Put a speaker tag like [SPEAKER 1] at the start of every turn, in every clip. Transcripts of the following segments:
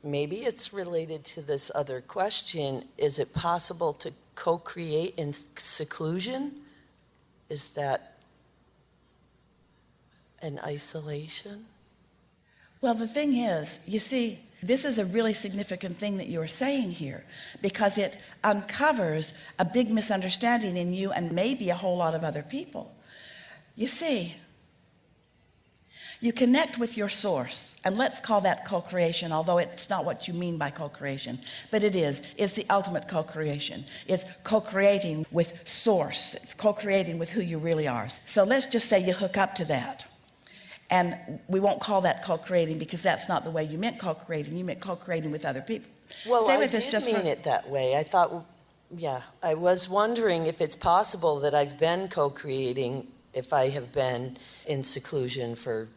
[SPEAKER 1] maybe it's related to this other question. Is it possible to co-create in seclusion? Is that an isolation?
[SPEAKER 2] Well, the thing is, you see, this is a really significant thing that you're saying here, because it uncovers a big misunderstanding in you and maybe a whole lot of other people. You see, you connect with your source, and let's call that co-creation, although it's not what you mean by co-creation, but it is. It's the ultimate co-creation. It's co-creating with source. It's co-creating with who you really are. So let's just say you hook up to that. And we won't call that co-creating, because that's not the way you meant co-creating. You meant co-creating with other people.
[SPEAKER 1] Well,
[SPEAKER 2] Stay
[SPEAKER 1] I
[SPEAKER 2] with us
[SPEAKER 1] did
[SPEAKER 2] just
[SPEAKER 1] mean
[SPEAKER 2] for...
[SPEAKER 1] it that way. I thought, yeah, I was wondering if it's possible that I've been co-creating if I have been in seclusion for,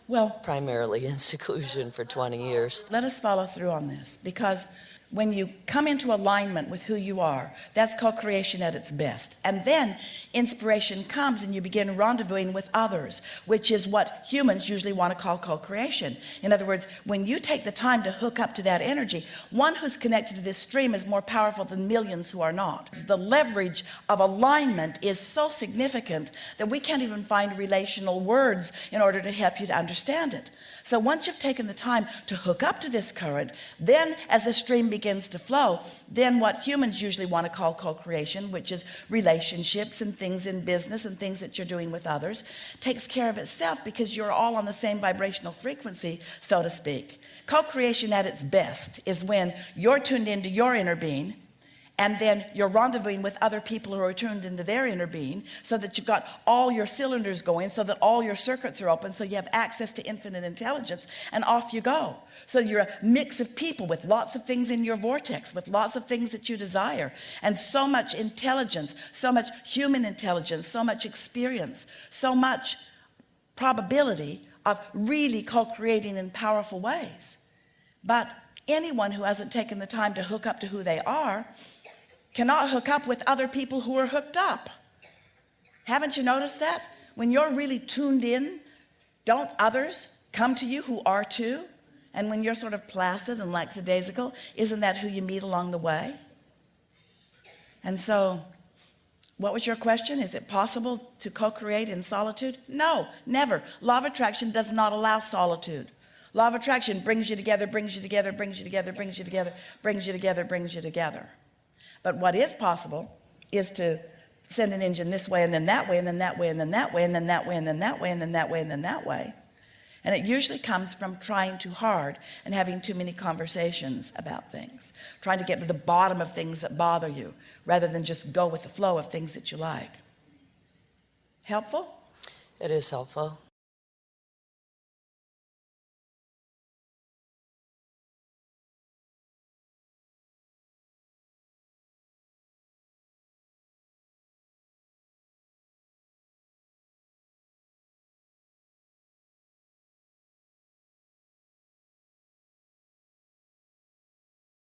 [SPEAKER 2] Well,
[SPEAKER 1] primarily in seclusion for 20 years.
[SPEAKER 2] let us follow through on this, because when you come into alignment with who you are, that's co-creation at its best. And then inspiration comes and you begin rendezvousing with others, which is what humans usually want to call co-creation. In other words, when you take the time to hook up to that energy, one who's connected to this stream is more powerful than millions who are not. The leverage of alignment is so significant that we can't even find relational words in order to help you to understand it. So once you've taken the time to hook up to this current, then as the stream begins to flow, then what humans usually want to call co-creation, which is relationships and things in business and things that you're doing with others, takes care of itself, because you're all on the same vibrational frequency, so to speak. Co-creation at its best is when you're tuned into your inner being, and then you're rendezvousing with other people who are tuned into their inner being, so that you've got all your cylinders going, so that all your circuits are open, so you have access to infinite intelligence, and off you go. So you're a mix of people with lots of things in your vortex, with lots of things that you desire, and so much intelligence, so much human intelligence, so much experience, so much probability of really co-creating in powerful ways. But anyone who hasn't taken the time to hook up to who they are cannot hook up with other people who are hooked up. Haven't you noticed that? When you're really tuned in, don't others come to you who are too? And when you're sort of placid and lackadaisical, isn't that who you meet along the way? And so, what was your question? Is it possible to co-create in solitude? No, never. Law of attraction does not allow solitude. Law of attraction brings you together, brings you together, brings you together, brings you together, brings you together, brings you together. But what is possible is to send an engine this way and then that way and then that way and then that way and then that way and then that way and then that way and then that way. And it usually comes from trying too hard and having too many conversations about things, trying to get to the bottom of things that bother you rather than just go with the flow of things that you like. Helpful?
[SPEAKER 1] It is helpful.